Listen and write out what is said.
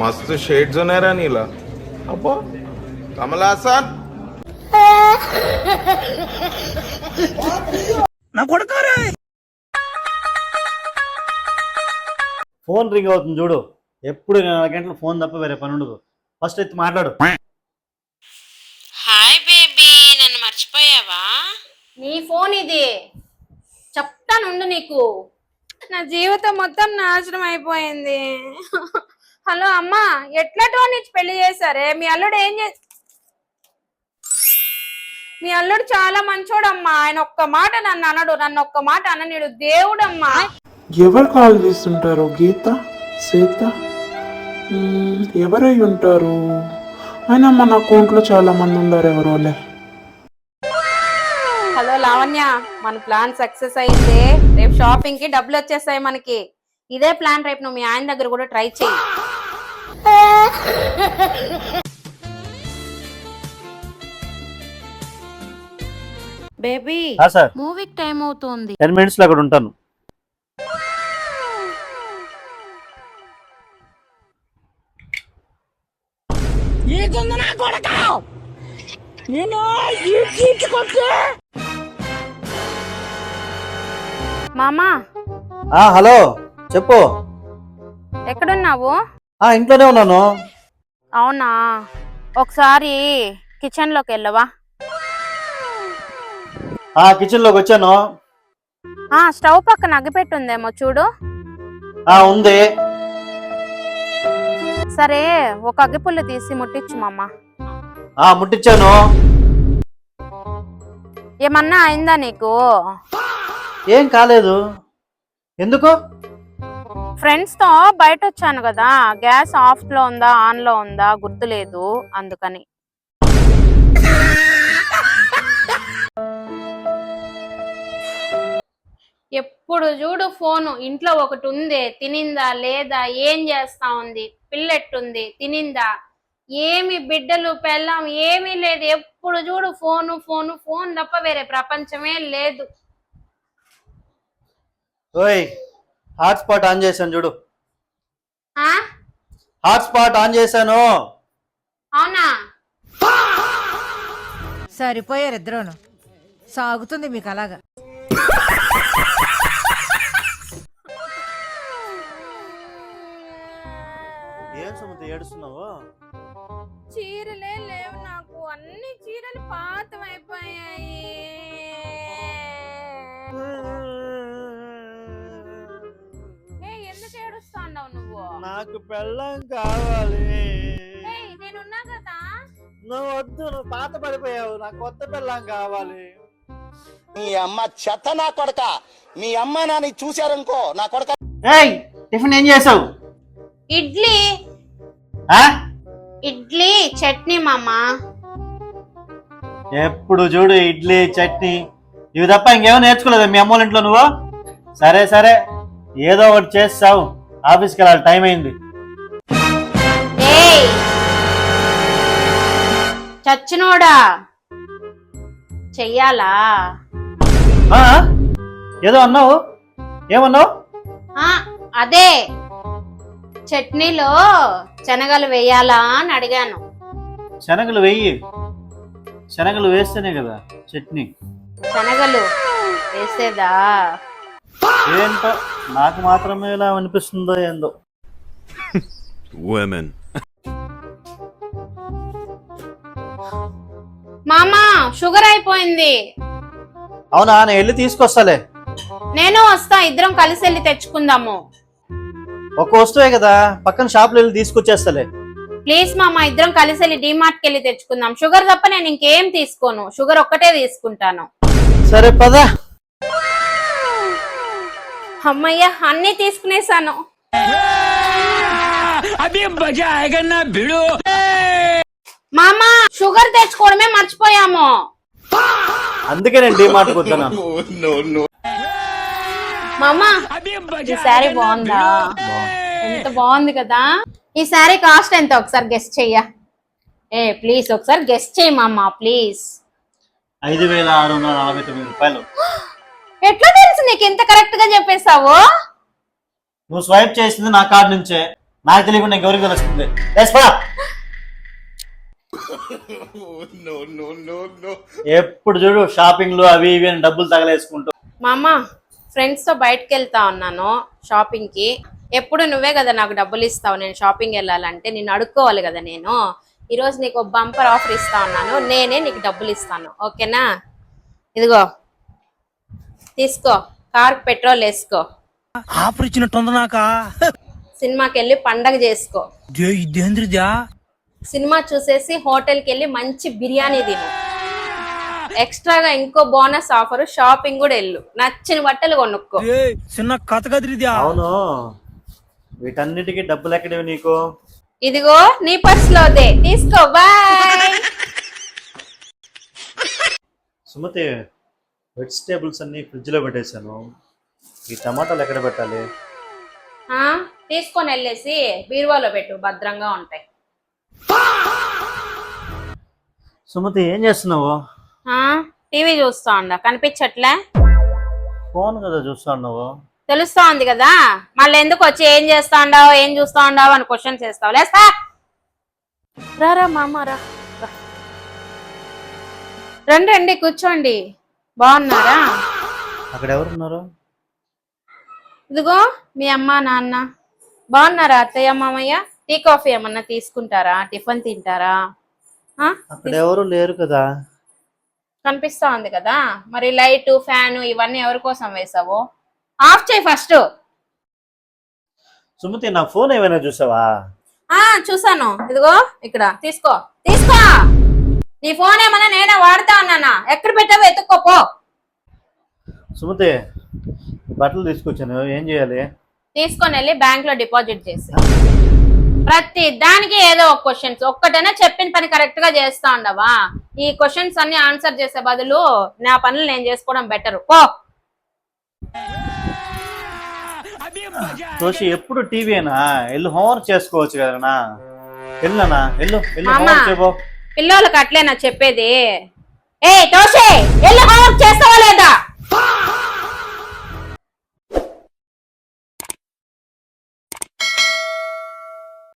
मस्त शेड्स नाही रा नीला अप्पा कमला हसन నా కొడుకారే ఫోన్ రింగ్ అవుతుంది చూడు. ఎప్పుడు 4 గంటలు ఫోన్ తప్ప వేరే పని ఉండదు. ఫస్ట్ అయితే మాట్లాడు. హాయ్ బేబీ, నన్ను మర్చిపోయావా? నీ ఫోన్ ఇది, చెప్తానుండు నీకు. నా జీవితం మొత్తం నాశనం అయిపోయింది. హలో అమ్మా, ఎట్లా టోనిచ్చి పెళ్లి చేశారే? మీ అల్లుడు మీ అల్లుడు చాలా మంచోడమ్మా. ఆయన ఒక్క మాట నన్ను అనడు, నన్ను ఒక్క మాట అననీడు. దేవుడమ్మా. ఎవరు కాల్ చేస్తుంటారు? గీత, సీత, ఎవరై ఉంటారు? అయినా మన అకౌంట్లో చాలా మంది ఉన్నారు. ఎవరోలే. హలో లావణ్య, మన ప్లాన్ సక్సెస్ అయింది. రేపు షాపింగ్ కి డబ్బులు వచ్చేస్తాయి మనకి. ఇదే ప్లాన్ రేపు నువ్వు మీ ఆయన దగ్గర కూడా ట్రై చేయి. బేబీ, సార్ మూవీకి టైం అవుతుంది. 10 minutes లో అక్కడ ఉంటాను. మామా, హలో చెప్పు. ఎక్కడున్నావు? ఇంట్లోనే ఉన్నాను. అవునా, ఒకసారి కిచెన్ లోకి వెళ్ళవా? కిచెన్ లోకి వచ్చాను. స్టవ్ పక్కన అగ్గిపెట్టుందేమో చూడు. ఉంది. సరే, ఒక అగ్గిపుల్ల తీసి ముట్టించు మామ. ముట్టించాను. ఏమన్నా అయిందా నీకు? ఏం కాలేదు. ఎందుకు? ఫ్రెండ్స్ తో బయట వచ్చాను కదా, గ్యాస్ ఆఫ్ లో ఉందా ఆన్ లో ఉందా గుర్తులేదు, అందుకని. ఎప్పుడు చూడు ఫోను. ఇంట్లో ఒకటి ఉంది, తినిందా లేదా, ఏం చేస్తా ఉంది, పిల్లెట్టుంది, తినిందా, ఏమి బిడ్డలు పెళ్ళాం ఏమీ లేదు. ఎప్పుడు చూడు ఫోను ఫోను ఫోన్ తప్ప వేరే ప్రపంచమే లేదు. హాట్స్పాట్ ఆన్ చేశాను చూడు. హాట్స్పాట్ ఆన్ చేశాను. అవునా? సరిపోయారు ఇద్దరును. సాగుతుంది మీకు అలాగా. ఏం సుమతి ఏడుస్తున్నావు? చీరలే లేవు నాకు, అన్ని చీరలు పాతమైపోయాయి. ఎందుకు ఏడుస్తున్నావు నువ్వు? నాకు పెళ్ళం కావాలి. నేనున్నా కదా. నువ్వు వద్దు, నువ్వు పాత పడిపోయావు. నాకు కొత్త పెళ్ళం కావాలి. మీ అమ్మ చెత్త నా కొడక. మీ అమ్మ నాని చూశారనుకో నా కొడక. టిఫిన్ ఏం చేసావు? ఇడ్లీ. ఇడ్లీ చట్నీ మామా. ఎప్పుడు చూడు ఇడ్లీ చట్నీ, ఇవి తప్ప ఇంకేమో నేర్చుకోలేదా మీ అమ్మోళ్ళ ఇంట్లో నువ్వు? సరే సరే, ఏదో ఒకటి చేస్తావు. ఆఫీస్కి వెళ్ళాలి, టైం అయింది. చచ్చినోడా, చెయ్యాలా? ఏదో అన్నావు, ఏమన్నావు? అదే చట్నీలో శనగలు వేయాలా అని అడిగాను. శనగలు వెయ్యి. శనగలు వేస్తేనే కదా చట్నీ. శనగలు వేసేదా? ఏంటో నాకు మాత్రమే ఇలా అనిపిస్తుందో ఏందో. మామా, షుగర్ అయిపోయింది. అవునా, నేను వెళ్ళి తీసుకొస్తాలే. నేను వస్తా, ఇద్దరం కలిసి వెళ్ళి తెచ్చుకుందాము. ఒక వస్తువే కదా, పక్కన షాప్ లో వెళ్ళి తీసుకొచ్చేస్తలే. ప్లీజ్ మామా, ఇద్దరం కలిసి వెళ్ళి డిమార్ట్ కి వెళ్ళి తెచ్చుకుందాం. షుగర్ తప్ప నేను ఇంకేం తీసుకోను, షుగర్ ఒక్కటే తీసుకుంటాను. సరే పద. అమ్మయ్య, అన్ని తీసుకునేసాను. మామా, షుగర్ తెచ్చుకోవడమే మర్చిపోయాము. అందుకే నేను డిమార్ట్ కి వద్దాను. మామా, ఈ శారీ బాగుందా? ఎంత బాగుంది కదా. ఈ శారీ కాస్ట్ ఎంత ఒకసారి గెస్ట్ చెయ్య. ప్లీజ్ ఒకసారి గెస్ట్ చెయ్యి మామా, ప్లీజ్. 5,649 రూపాయలు. ఎట్లా తెలుసు నీకు ఇంత కరెక్ట్ గా చెప్పేసావు? నువ్వు స్వైప్ చేసింది నా కార్డు నుంచే, నాకు తెలియకుండా ఎవరికి తెలుస్తుంది. ఎప్పుడు చూడు షాపింగ్లు అవి ఇవి అని డబ్బులు తగలేసుకుంటూ. మా అమ్మ ఫ్రెండ్స్ తో బయటకు వెళ్తా ఉన్నాను షాపింగ్ కి. ఎప్పుడు నువ్వే కదా నాకు డబ్బులు ఇస్తావు నేను షాపింగ్ వెళ్ళాలంటే, నిన్ను అడుక్కోవాలి కదా నేను. ఈరోజు నీకు బంపర్ ఆఫర్ ఇస్తా ఉన్నాను, నేనే నీకు డబ్బులు ఇస్తాను, ఓకేనా? ఇదిగో తీసుకో, కార్ పెట్రోల్ వేసుకో, ఆఫర్ ఇచ్చినట్టుంది నాక. సినిమాకి వెళ్ళి పండగ చేసుకో, ఇదేంద్రిదా సినిమా చూసేసి హోటల్కి వెళ్ళి మంచి బిర్యానీ తిను, ఎక్స్ట్రాగా ఇంకో బోనస్ ఆఫర్ షాపింగ్ కూడా వెళ్ళు, నచ్చిన బట్టలు కొనుక్కో. చిన్న కథ కదిరిదా. అవును, వీటన్నిటికీ డబ్బులు ఎక్కడవి నీకు? ఇదిగో నీ పర్స్ లోదే, తీసుకో, బాయ్. సుమతి, వెజిటేబుల్స్ అన్ని ఫ్రిడ్జ్ లో పెట్టేశాను, ఈ టమాటాలు ఎక్కడ పెట్టాలి? తీసుకొని వెళ్ళేసి బీరువాలో పెట్టు, భద్రంగా ఉంటాయి. సుమతి ఏం చేస్తున్నావు? టీవీ చూస్తా ఉండా, కనిపించట్లే? ఫోన్ కదా చూస్తా ఉన్నావు. తెలుస్తా ఉంది కదా, మళ్ళీ ఎందుకు వచ్చి ఏం చేస్తా ఉండావు ఏం చూస్తా ఉండావు అని క్వశ్చన్స్ చేస్తావు. లేస్తా, రారా మామ రా, రండి రండి కూర్చోండి. బాగున్నారా? అక్కడ ఎవరున్నారు? ఇదిగో మీ అమ్మ నాన్న. బాగున్నారా అత్తయ్య మామయ్య? టీ కాఫీ ఏమన్నా తీసుకుంటారా? టిఫిన్ తింటారా? అక్కడ ఎవరు లేరు కదా. కనిపిస్తా ఉంది కదా, మరి లైట్ ఫ్యాన్ ఇవన్నీ ఎవరి కోసం వేసావు? ఆఫ్ చేయి ఫస్ట్. సుమతి, నా ఫోన్ ఏమైనా చూసావా? చూసాను, ఇదిగో ఇక్కడ తీసుకో, తీసుకో. నీ ఫోన్ ఏమన్నా నేనే వాడుతా ఉన్నానా? ఎక్కడ పెట్టావో ఎత్తుక్కోపో. సుమతి, బట్టలు తీసుకొచ్చాను, ఏం చేయాలి? తీసుకొని వెళ్ళి బ్యాంక్ లో డిపాజిట్ చేసి, ప్రతి దానికి ఏదో ఒక క్వశ్చన్స్, ఒక్కటైనా చెప్పిన పని కరెక్ట్ గా చేస్తా ఉండవా? ఈ క్వశ్చన్స్ అన్ని ఆన్సర్ చేసే బదులు నా పనులు నేను చేసుకోవడం బెటర్. పో. తోషి, ఎప్పుడు టీవీనా? ఎల్లు హోంవర్క్ చేసుకోవచ్చు కదనా. వెళ్ళనా? ఎల్లు మామ, హోంవర్క్ చేయబో. పిల్లలకి అట్లేనా చెప్పేది? ఏ తోషే, ఎల్లు హోంవర్క్ చేస్తావా లేదా?